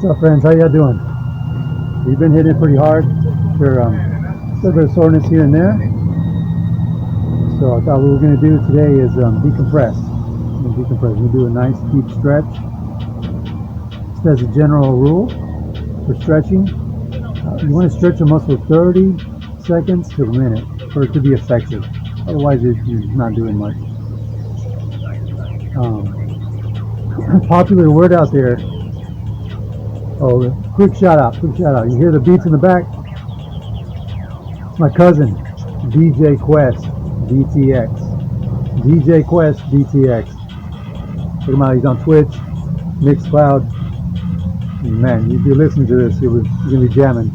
What's up, friends? How y'all doing? We've been hitting it pretty hard. For a little bit of soreness here and there. So I thought what we're going to do today is decompress. Decompress. We do a nice deep stretch. Just as a general rule for stretching, you want to stretch a muscle 30 seconds to a minute for it to be effective. Otherwise, you're not doing much. Popular word out there. Oh, quick shout out. You hear the beats in the back? It's my cousin, DJ Quest, DTX. DJ Quest, DTX. Check him out. He's on Twitch, Mixcloud. Man, if you're listening to this, you're going to be jamming.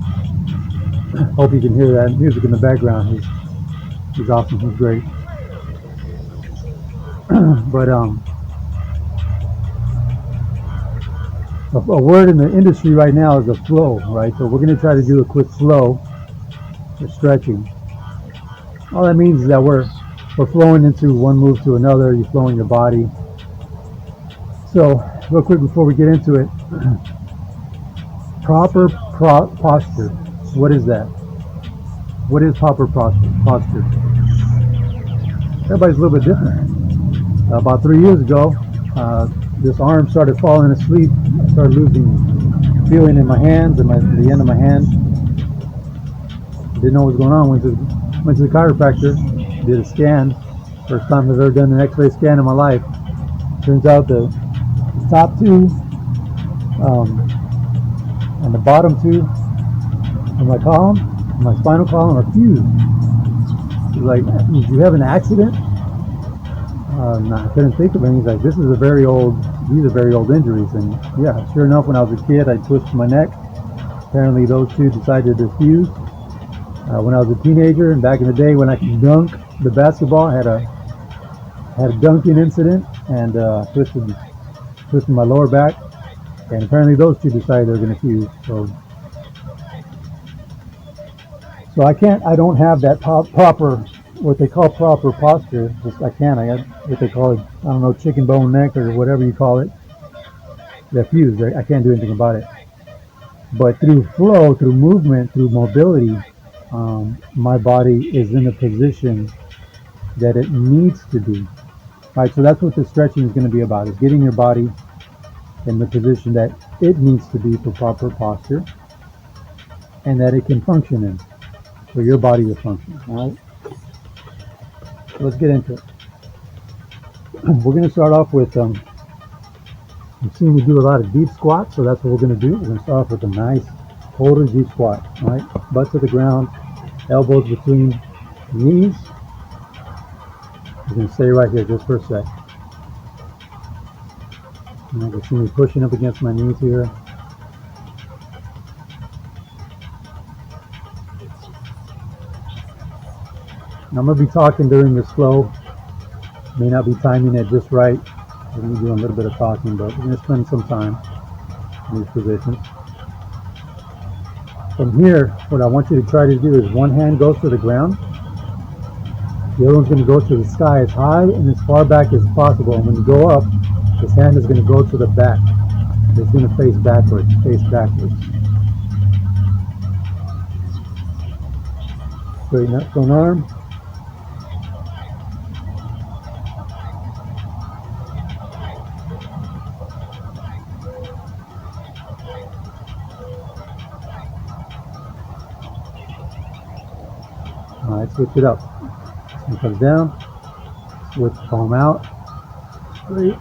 Hope you can hear that music in the background. He's awesome. He's great. But a word in the industry right now is a flow, right? So we're going to try to do a quick flow for stretching. All that means is that we're flowing into one move to another. You're flowing your body. So real quick before we get into it, proper posture. What is that? What is proper posture? Everybody's a little bit different. About 3 years ago, this arm started falling asleep. I started losing feeling in my hands and the end of my hand. Didn't know what was going on. Went to the chiropractor, did a scan. First time I've ever done an X-ray scan in my life. Turns out the top two and the bottom two of my column, my spinal column, are fused. He's like, "Did you have an accident?" No, I couldn't think of any. He's like, these are very old injuries. And yeah, sure enough, when I was a kid, I twisted my neck. Apparently those two decided to fuse. When I was a teenager and back in the day when I could dunk the basketball, I had a dunking incident and twisted my lower back. And apparently those two decided they were going to fuse. So I don't have that proper, what they call proper posture. I got what they call, I don't know, chicken bone neck or whatever you call it. That fuse, I can't do anything about it. But through flow, through movement, through mobility, my body is in a position that it needs to be. Right, so that's what the stretching is going to be about, is getting your body in the position that it needs to be for proper posture and that it can function in, for your body to function. All right? Let's get into it. We're going to start off with, you've seen me do a lot of deep squats, so that's what we're going to do. We're going to start off with a nice total deep squat. All right, butt to the ground, elbows between the knees. We're going to stay right here just for a sec. And you can see me pushing up against my knees here. I'm going to be talking during this flow. May not be timing it just right. We're going to do a little bit of talking, but we're going to spend some time in these positions. From here, what I want you to try to do is one hand goes to the ground. The other one's going to go to the sky as high and as far back as possible. And when you go up, this hand is going to go to the back. It's going to face backwards, Straighten up one arm. Alright, switch it up. This one comes down, switch palm out, straight.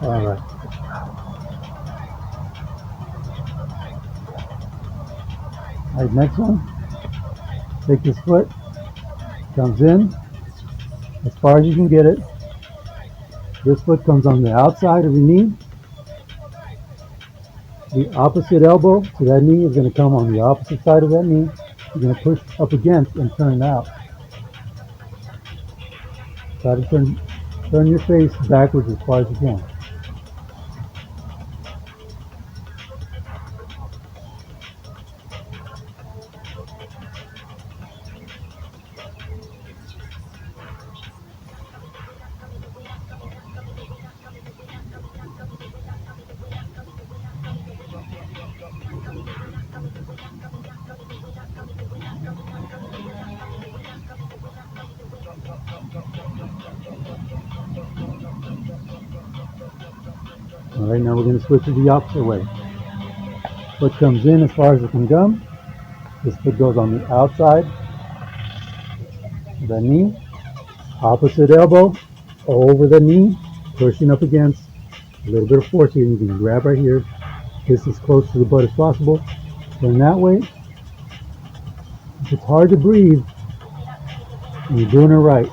All right. All right, next one. Take this foot, comes in as far as you can get it. This foot comes on the outside of the knee. The opposite elbow to that knee is going to come on the opposite side of that knee. You're going to push up against and turn it out. Try to turn your face backwards as far as you can. Alright, now we're going to switch it the opposite way. Foot comes in as far as it can come. This foot goes on the outside of the knee. Opposite elbow over the knee, pushing up against. A little bit of force here. You can grab right here. This as close to the butt as possible. Turn that way. If it's hard to breathe, and you're doing it right.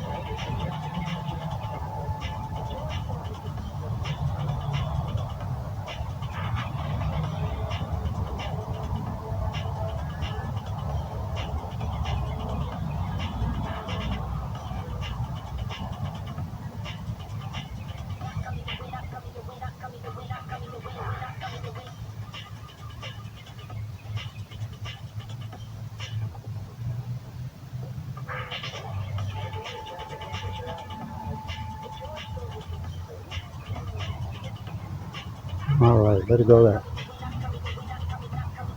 Alright, let it go there.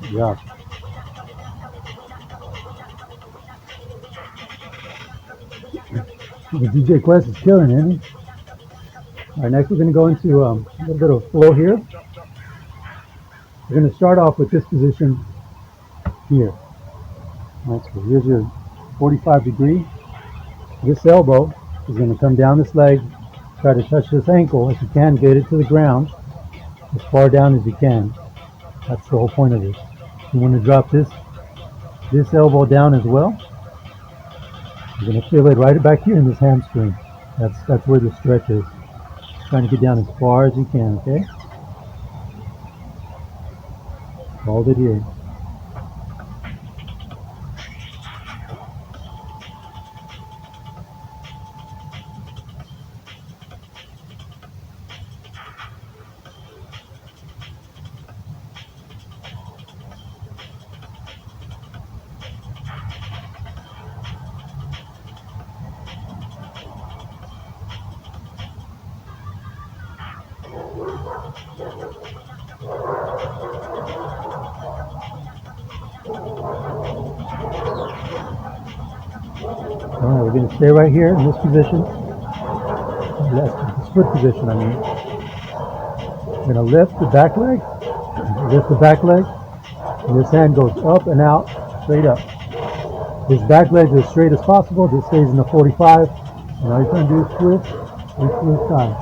Good job. The DJ Quest is killing, isn't he? Alright, next we're going to go into a little bit of flow here. We're going to start off with this position here. Alright, so here's your 45 degree. This elbow is going to come down this leg. Try to touch this ankle if you can. Get it to the ground as far down as you can. That's the whole point of this. You want to drop this elbow down as well. You're going to feel it right back here in this hamstring. That's where the stretch is. Trying to get down as far as you can, okay? Hold it here. Alright, we're going to stay right here in this position. This foot position, I mean. We're going to lift the back leg. And this hand goes up and out, straight up. This back leg is as straight as possible. This stays in the 45. And all you're trying to do is twist each twist time.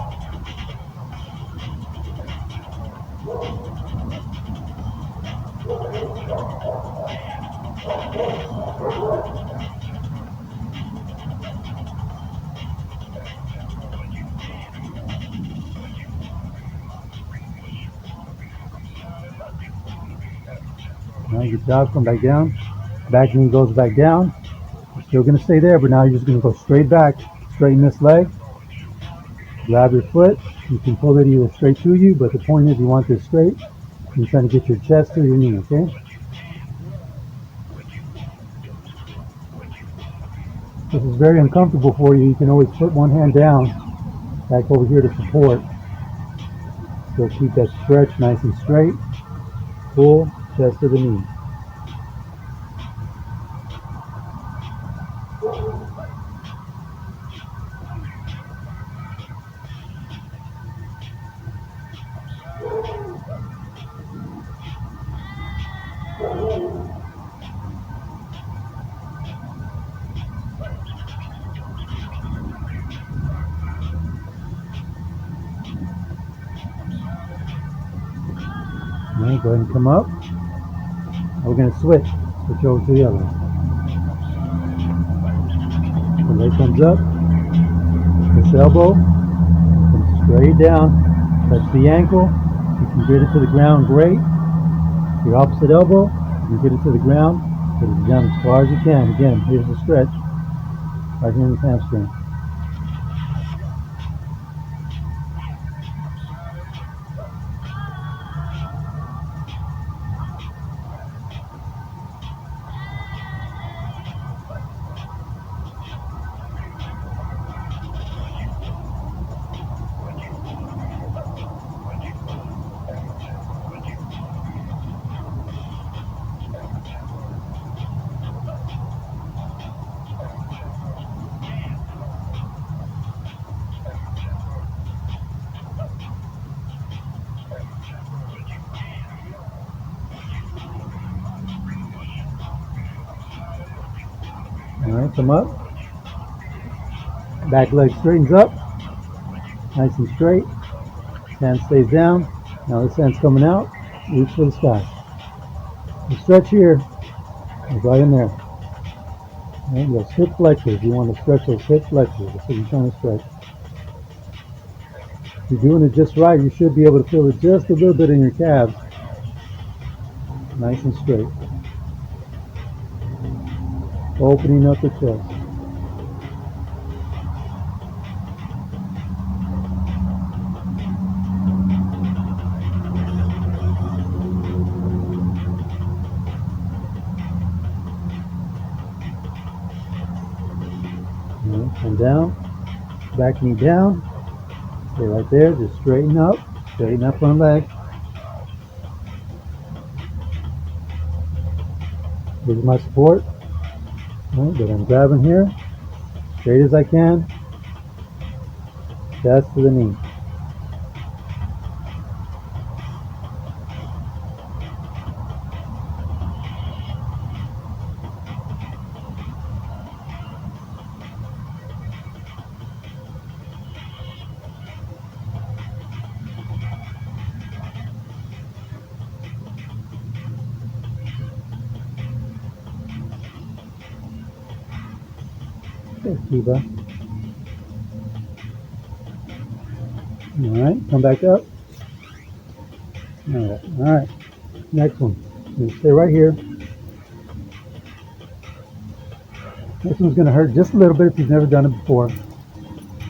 Alright, good job. Come back down. Back knee goes back down. You're still going to stay there, but now you're just going to go straight back. Straighten this leg. Grab your foot. You can pull it either straight to you, but the point is you want this straight. You're trying to get your chest to your knee, okay? This is very uncomfortable for you. You can always put one hand down, back over here to support. Still keep that stretch nice and straight. Pull, chest to the knee. Alright, go ahead and come up. Now we're going to switch over to the other one. The leg comes up, this elbow comes straight down, touch the ankle. You can get it to the ground, great. Your opposite elbow, you can get it to the ground. Put it down as far as you can. Again, here's the stretch. Right here in the hamstring. Alright, come up. Back leg straightens up. Nice and straight. Hand stays down. Now this hand's coming out. Reach for the sky. The stretch here is right in there. Right, those hip flexors. You want to stretch those hip flexors. That's what you're trying to stretch. If you're doing it just right, you should be able to feel it just a little bit in your calves. Nice and straight. Opening up the chest. And down, back knee down, stay right there, just straighten up front leg. Here's my support, right, that I'm grabbing here, straight as I can, chest to the knee. Okay, Kiba. Alright, come back up. Alright, next one. Stay right here. This one's going to hurt just a little bit if you've never done it before.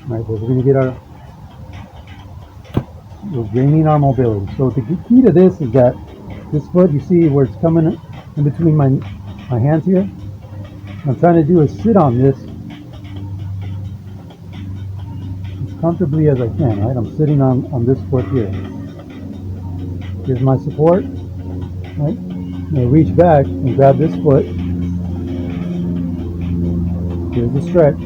Alright, but we're going to get we're gaining our mobility. So the key to this is that this foot, you see where it's coming in between my hands here? What I'm trying to do is sit on this as comfortably as I can, right? I'm sitting on this foot here. Here's my support, right? I'm going to reach back and grab this foot. Here's the stretch.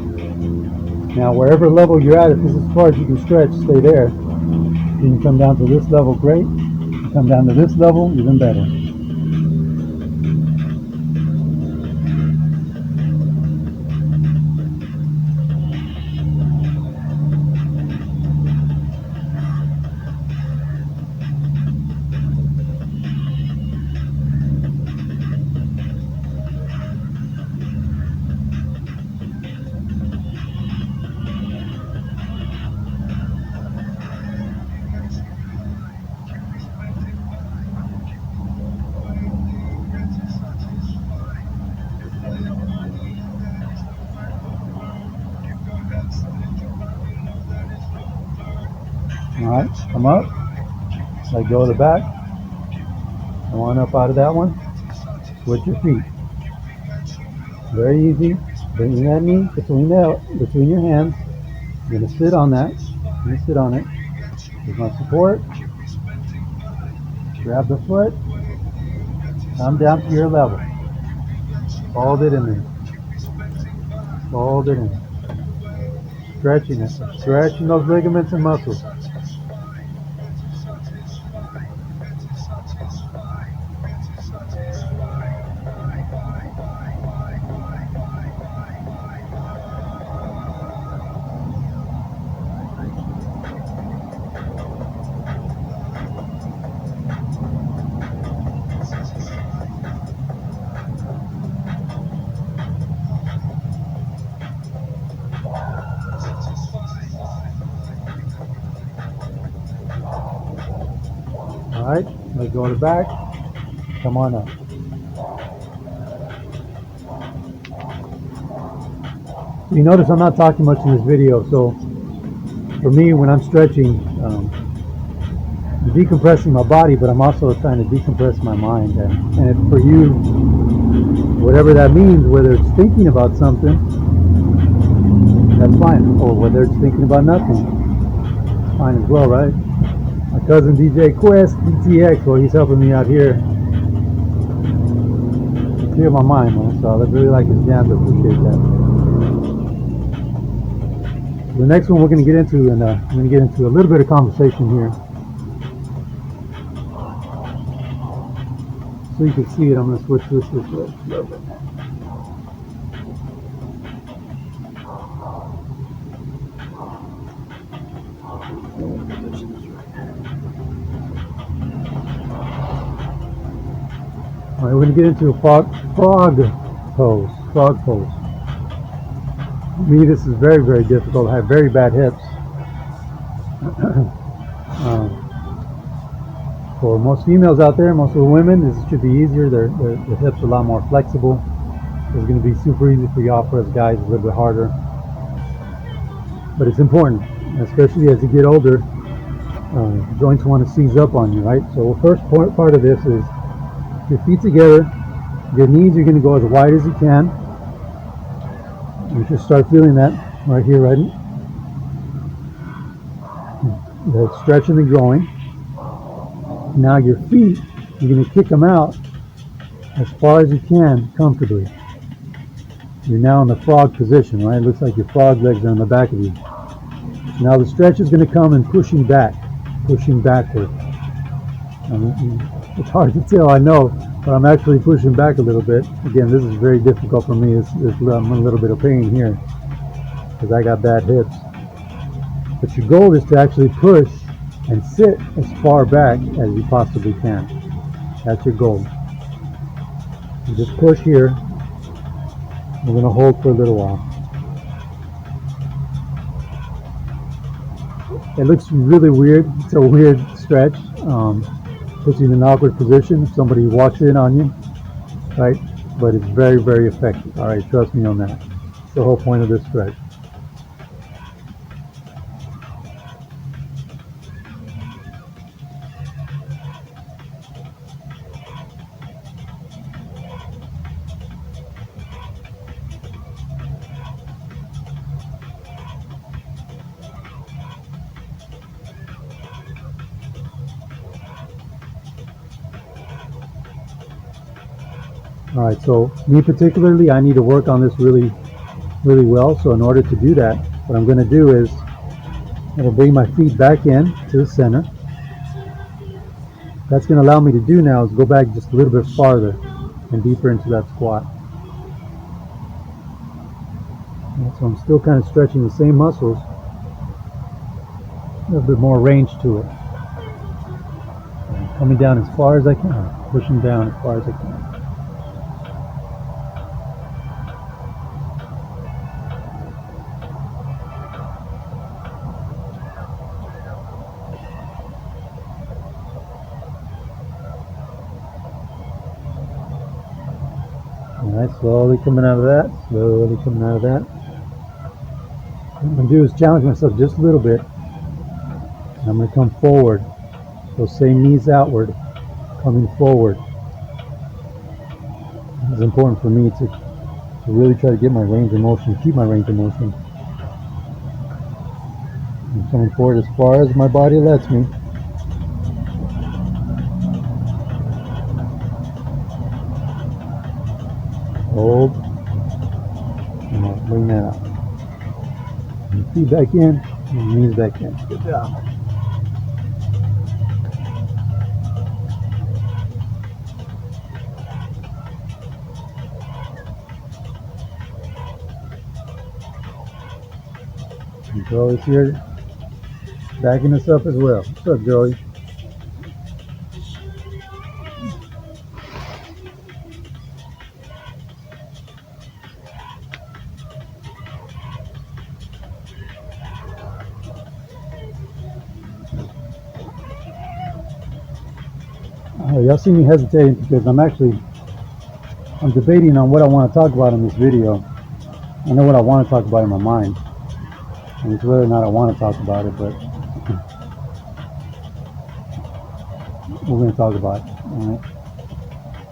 Now, wherever level you're at, if this is as far as you can stretch, stay there. You can come down to this level, great. You come down to this level, even better. Alright, come up, let go of the back, come on up out of that one, with your feet. Very easy, bringing that knee between your hands. You're going to sit on that, you're going to sit on it. Here's my support, grab the foot, come down to your level. Hold it in there, hold it in. Stretching it, stretching those ligaments and muscles. Alright, let go of the back, come on up. You notice I'm not talking much in this video, so for me, when I'm stretching, I'm decompressing my body, but I'm also trying to decompress my mind. And for you, whatever that means, whether it's thinking about something, that's fine, or whether it's thinking about nothing, it's fine as well, right? My cousin DJ Quest, DTX, well, he's helping me out here to clear my mind, man. So I really like his jams. I appreciate that. The next one we're going to get into, and I'm going to get into a little bit of conversation here, so you can see it. I'm going to switch this way a little bit. All right, we're going to get into a frog pose. Frog pose. For me, this is very, very difficult. I have very bad hips. For most females out there, most of the women, this should be easier. Their hips are a lot more flexible. It's going to be super easy for y'all. For us guys, a little bit harder. But it's important, especially as you get older. Joints want to seize up on you, right? So the first part of this is your feet together. Your knees are going to go as wide as you can. You should start feeling that right here, right? That's stretching and growing. Now your feet, you're going to kick them out as far as you can comfortably. You're now in the frog position, right? It looks like your frog legs are on the back of you. Now the stretch is going to come and pushing back, pushing backward. It's hard to tell, I know, but I'm actually pushing back a little bit. Again, this is very difficult for me. I'm in a little bit of pain here because I got bad hips. But your goal is to actually push and sit as far back as you possibly can. That's your goal. You just push here. We're going to hold for a little while. It looks really weird. It's a weird stretch. Puts you in an awkward position if somebody walks in on you, right? But it's very, very effective. All right, trust me on that. It's the whole point of this stretch. All right, so me particularly, I need to work on this really, really well. So in order to do that, what I'm going to do is I'm going to bring my feet back in to the center. That's going to allow me to do now is go back just a little bit farther and deeper into that squat. And so I'm still kind of stretching the same muscles, a little bit more range to it. And coming down as far as I can, pushing down as far as I can. Alright, slowly coming out of that, slowly coming out of that. What I'm going to do is challenge myself just a little bit. And I'm going to come forward. Those same knees outward, coming forward. It's important for me to really try to get my range of motion, keep my range of motion. I'm coming forward as far as my body lets me. Hold. And I'll bring that out. And feet back in, and knees back in. Good job. And Joey's here, backing us up as well. What's up, Joey? Y'all see me hesitating because I'm debating on what I want to talk about in this video. I know what I want to talk about in my mind, and it's whether or not I want to talk about it, but we're going to talk about it. All right.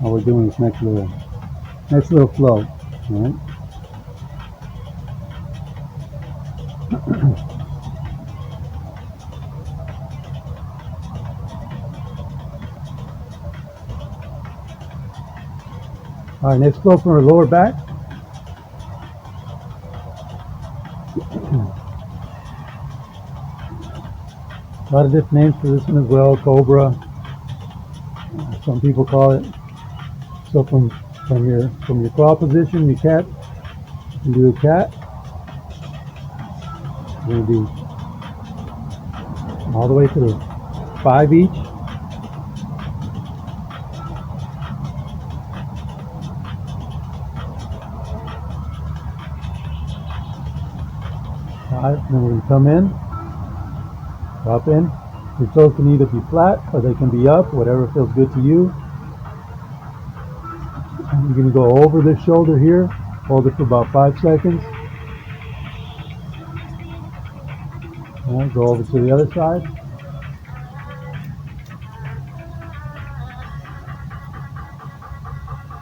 All we're doing is next little flow. All right. All right. Next flow from our lower back. A lot of different names for this one as well. Cobra. Some people call it. So from your claw position, your cat, you do a cat. We're going to do all the way through 5 each. Five. Then we're going to come in, drop in. Your toes can either be flat or they can be up, whatever feels good to you. You're going to go over the shoulder here, hold it for about 5 seconds. All right, go over to the other side.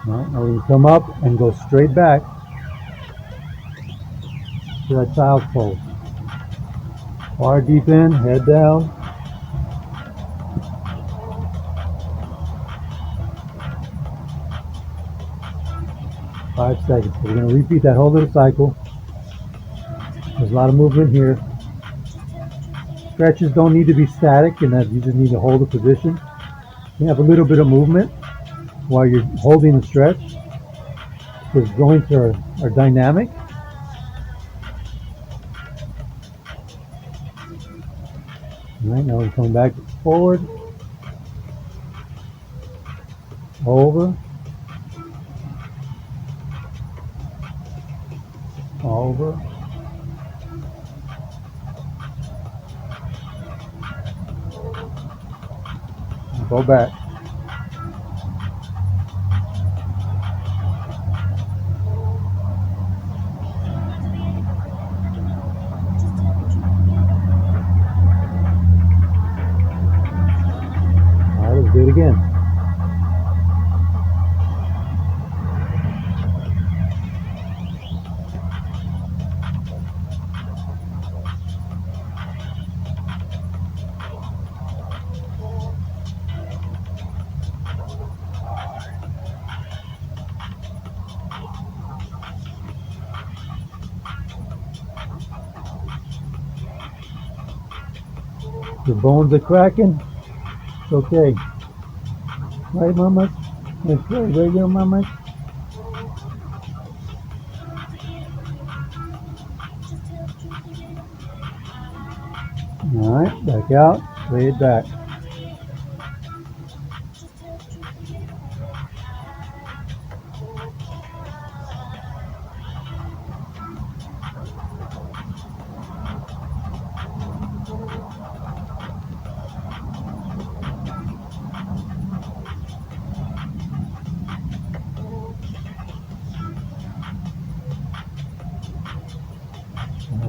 All right, now we're going to come up and go straight back to that child's pose. Far deep in, head down. Five seconds. So we're going to repeat that whole little cycle. There's a lot of movement here. Stretches don't need to be static, and that you just need to hold a position. You have a little bit of movement while you're holding the stretch, because joints are dynamic. All right, now we're coming back forward, over, over, and go back. All right, let's do it again. Your bones are cracking. It's okay. Right, mamas? It's right, regular mamas? All right, back out, lay it back.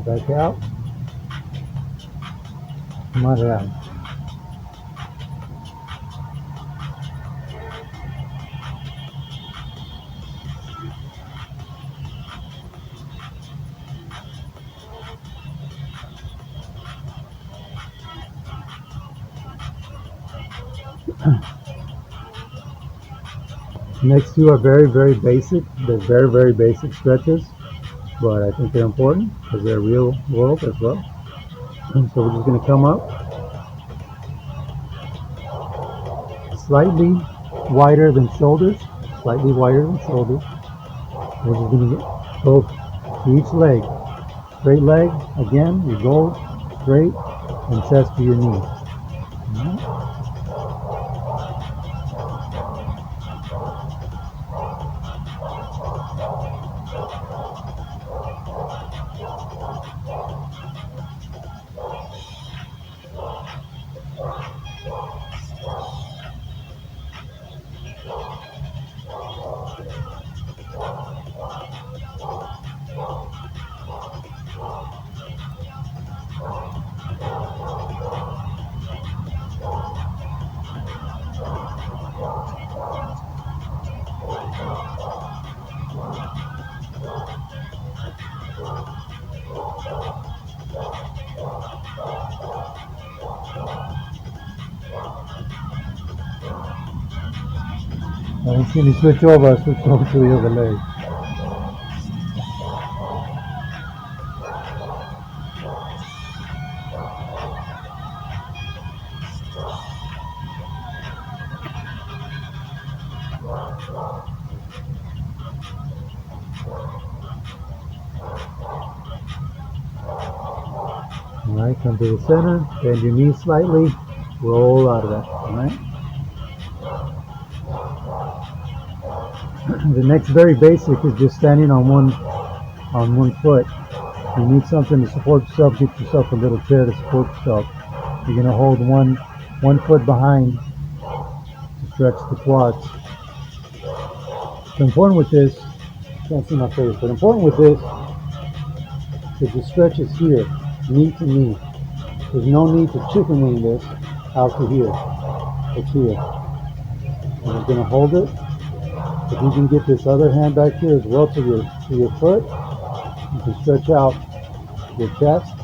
Back out. Come on around. Next two are very, very basic. They're very, very basic stretches, but I think they're important because they're real world as well. And so we're just going to come up slightly wider than shoulders, slightly wider than shoulders. We're just going to go to each leg. Straight leg, again, you go straight and chest to your knee. And then you switch over, I switch over to the other leg. Alright, come to the center, bend your knees slightly, roll out of that. Alright. The next very basic is just standing on one foot. You need something to support yourself, get yourself a little chair to support yourself. You're going to hold one foot behind to stretch the quads. So important with this, can't see my face, but important with this is the stretch is here, knee to knee. There's no need to chicken wing this out to here. It's here. And you're going to hold it. If you can get this other hand back here as well to your foot, you can stretch out your chest,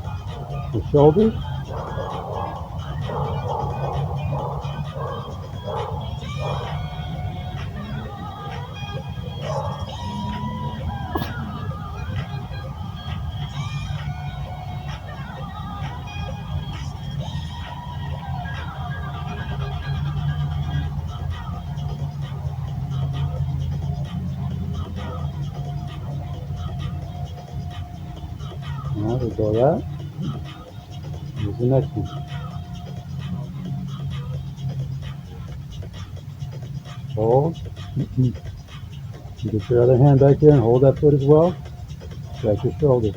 your shoulders. Now we go that. Here's the next one. Hold. You get your other hand back there and hold that foot as well. Stretch your shoulder.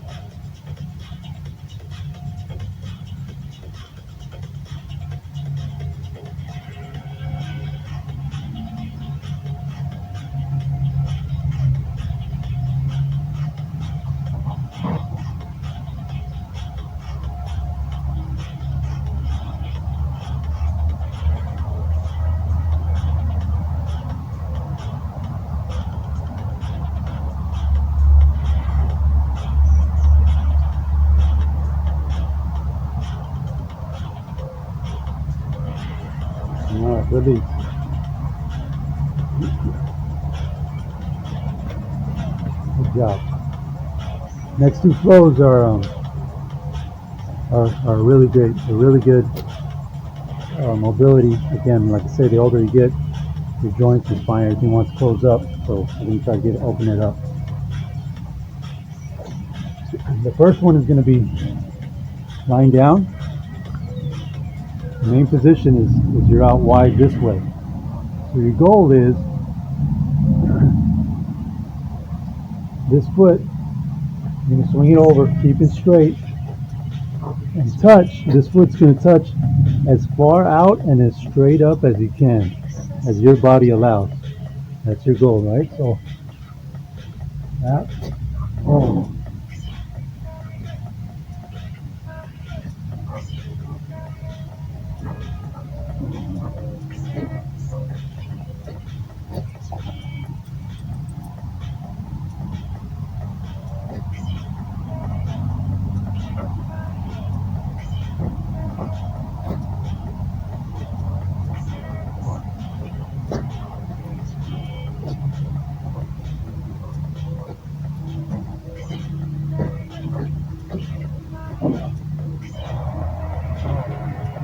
Alright, release. Good job. Next two flows are really great. They're really good mobility. Again, like I say, the older you get, your joints, your spine, everything wants to close up. So I'm going to try to open it up. The first one is going to be lying down. The main position is you're out wide this way. So your goal is this foot, you're going to swing it over, keep it straight, and touch. This foot's going to touch as far out and as straight up as you can, as your body allows. That's your goal, right? So that, oh.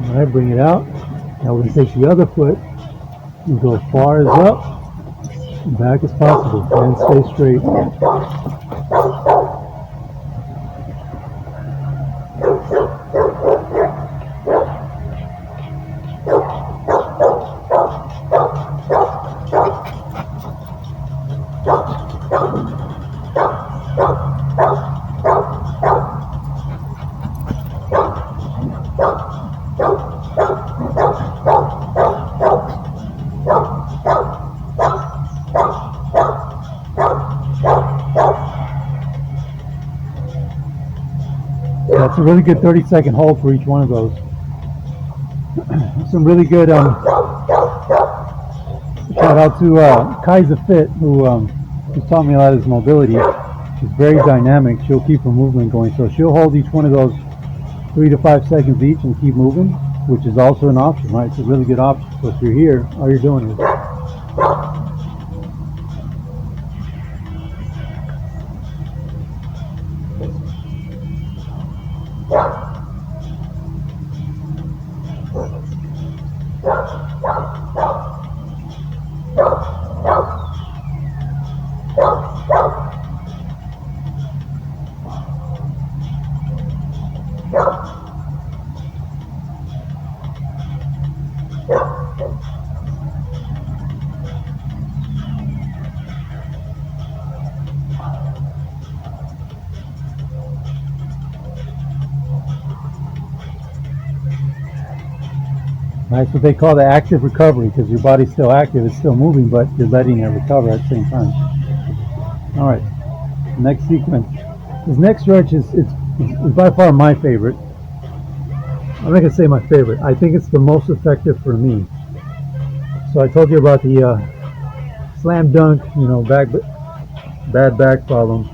Alright, bring it out. Now we're going to take the other foot and go as far as up and back as possible and stay straight. That's a really good 30-second hold for each one of those. Some really good, shout out to Kaiser Fit, who taught me a lot of this mobility. She's very dynamic. She'll keep her movement going. So she'll hold each one of those 3 to 5 seconds each and keep moving, which is also an option, right? It's a really good option. So if you're here, all you're doing is That's what they call the active recovery, because your body's still active, it's still moving, but you're letting it recover at the same time. All right, next sequence. This next stretch is by far my favorite. I'm not gonna say my favorite. I think it's the most effective for me. So I told you about the slam dunk, bad back problem.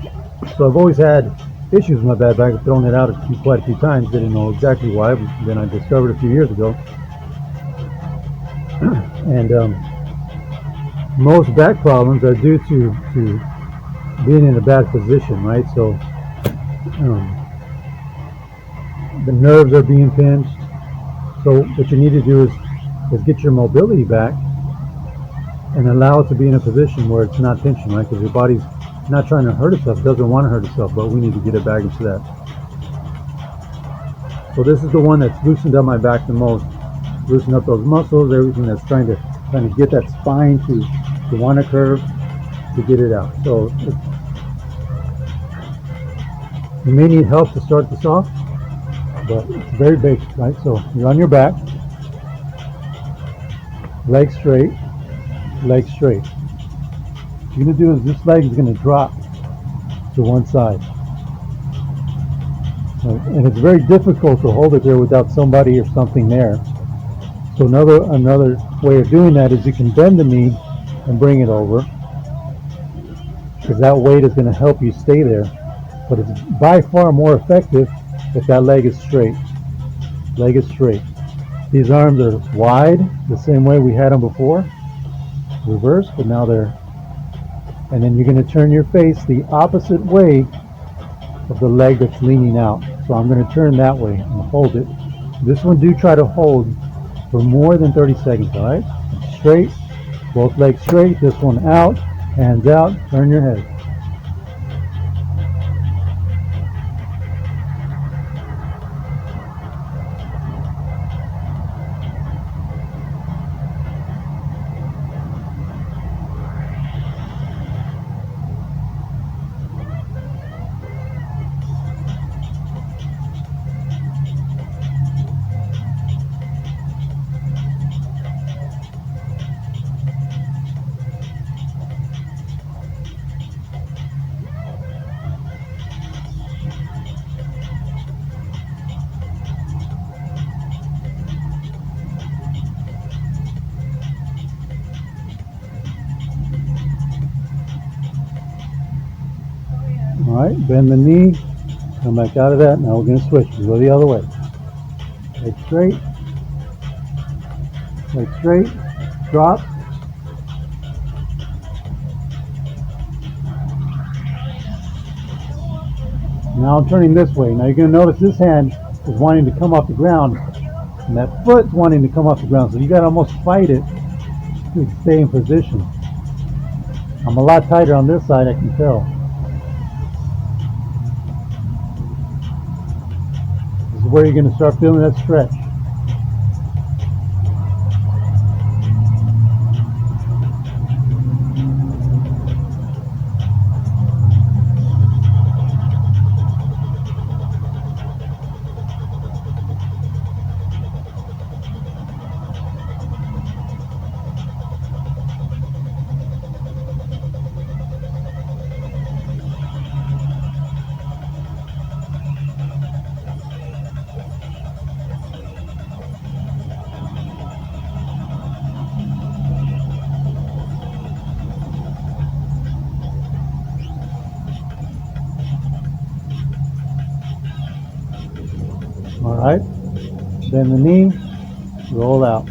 So I've always had issues with my bad back. I've thrown it out quite a few times. Didn't know exactly why, but then I discovered a few years ago. And most back problems are due to being in a bad position, right? So the nerves are being pinched. So what you need to do is get your mobility back and allow it to be in a position where it's not pinching, right? Because your body's not trying to hurt itself, it doesn't want to hurt itself, but we need to get it back into that. So this is the one that's loosened up my back the most, loosen up those muscles, everything that's trying to get that spine to want to curve, to get it out. So you may need help to start this off, but it's very basic, right? So you're on your back, leg straight, leg straight. What you're going to do is this leg is going to drop to one side. Right? And it's very difficult to hold it there without somebody or something there. So another way of doing that is you can bend the knee and bring it over, because that weight is going to help you stay there. But it's by far more effective if that leg is straight. Leg is straight. These arms are wide, the same way we had them before. Reverse, but now they're... And then you're going to turn your face the opposite way of the leg that's leaning out. So I'm going to turn that way and hold it. This one, do try to hold for more than 30 seconds, all right? Straight, both legs straight, this one out, hands out, turn your head. All right, bend the knee, come back out of that. Now we're going to switch. We go the other way. Leg straight, drop. Now I'm turning this way. Now you're going to notice this hand is wanting to come off the ground, and that foot's wanting to come off the ground. So you got to almost fight it to stay in position. I'm a lot tighter on this side, I can tell. This is where you're going to start feeling that stretch. All right, bend the knee, roll out.